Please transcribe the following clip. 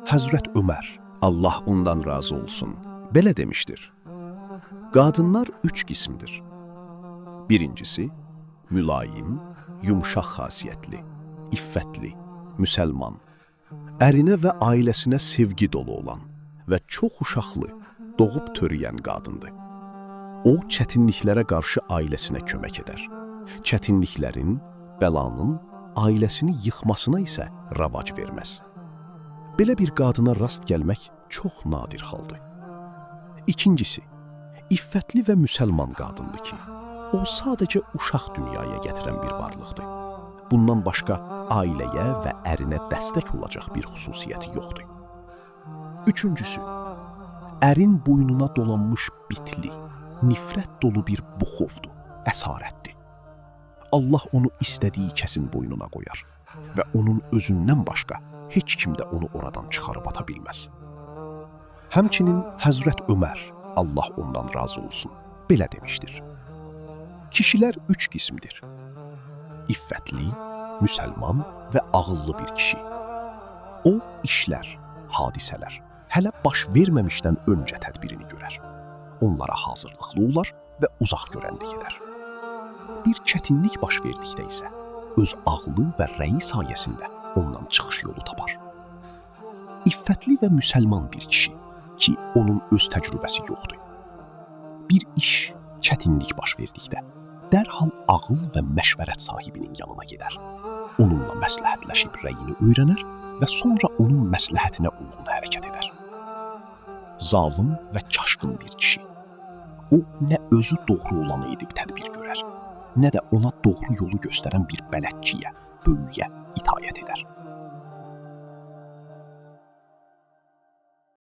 Həzrət Ömər, Allah ondan razı olsun, belə demişdir. Qadınlar 3 qismdir. Birincisi, mülayim, yumşaq xasiyyətli, iffətli, müsəlman, ərinə və ailəsinə sevgi dolu olan və çox uşaqlı, doğub törəyən qadındır. O, çətinliklərə qarşı ailəsinə kömək edər. Çətinliklərin, bəlanın ailəsini yıxmasına isə ravac verməz. Belə bir qadına rast gəlmək çox nadir haldır. İkincisi, iffətli və müsəlman qadındır ki, o sadəcə uşaq dünyaya gətirən bir varlıqdır. Bundan başqa ailəyə və ərinə dəstək olacaq bir xüsusiyyəti yoxdur. Üçüncüsü, ərin boynuna dolanmış bitli, nifrət dolu bir buxovdur, əsarətdir. Allah onu istədiyi kəsin boynuna qoyar və onun özündən başqa heç kim də onu oradan çıxarıb ata bilməz. Həmçinin Həzrət Ömər, Allah ondan razı olsun, belə demişdir. Kişilər 3 qismdir. İffətli, müsəlman və ağıllı bir kişi. O, işlər, hadisələr, hələ baş verməmişdən öncə tədbirini görər. Onlara hazırlıqlı olar və uzaq görənlik edər. Bir çətinlik baş verdikdə isə öz ağlı və rəyi sayəsində ondan çıxış yolu tapar. İffətli və müsəlman bir kişi ki, onun öz təcrübəsi yoxdur. Bir iş, çətinlik baş verdikdə dərhal ağıl və məşvərət sahibinin yanına gedər. Onunla məsləhətləşib rəyini öyrənər və sonra onun məsləhətinə uyğun hərəkət edər. Zalım və çaşqın bir kişi. O, nə özü doğru olanı edib tədbir görər, nə də ona doğru yolu göstərən bir bələdçiyə, böyüyə,